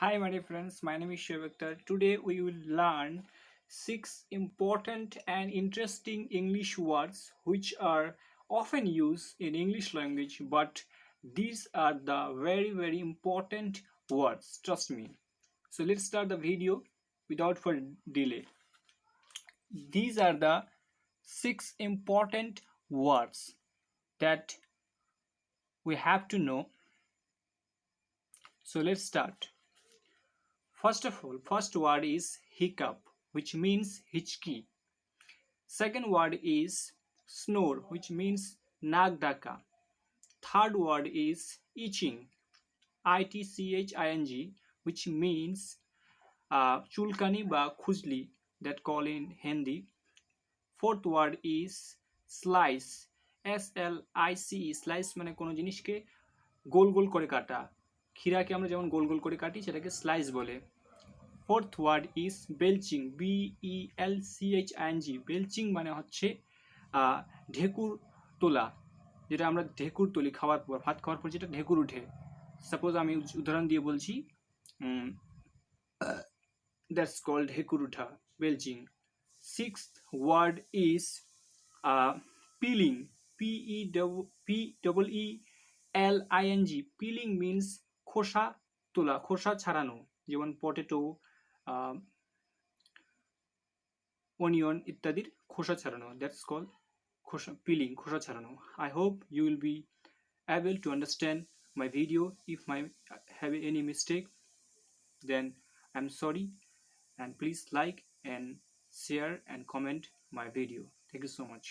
Hi, my dear friends. My name is Shevaktar. Today we will learn six important and interesting English words which are often used in English language, but these are the very important words. Trust me. So let's start the video without further delay. These are the six important words that we have to know. So let's start. First of all, first word is hiccup, which means hitchkey. Second word is snore, which means nagdaka. Third word is itching, itching, which means chulkani ba khujli, that call in Hindi. Fourth word is slice, SLICE, slice মানে কোনো জিনিসকে গোল গোল করে কাটা। ক্ষীরাকে আমরা যেমন গোল গোল করে কাটি সেটাকে স্লাইস বলে। Fourth word is belching, BELCHING। Belching মানে হচ্ছে ঢেকুর তোলা, যেটা আমরা ঢেকুর তুলি খাওয়ার পর, ভাত খাওয়ার পর যেটা ঢেকুর উঠে। সাপোজ আমি উদাহরণ দিয়ে বলছি, দ্যাটস কল্ড ঢেকুর উঠা, belching. Sixth word is peeling, PELLING। Peeling means খোসা তোলা, খোসা ছাড়ানো, যেমন পটেটো, অনিয়ন ইত্যাদির খোসা ছাড়ানো, দ্যাটস কল খোসা পিলিং, খোসা ছাড়ানো। I hope you will be able to understand my video. If I have any mistake, then I'm sorry, and please like and share and comment my video. Thank you so much.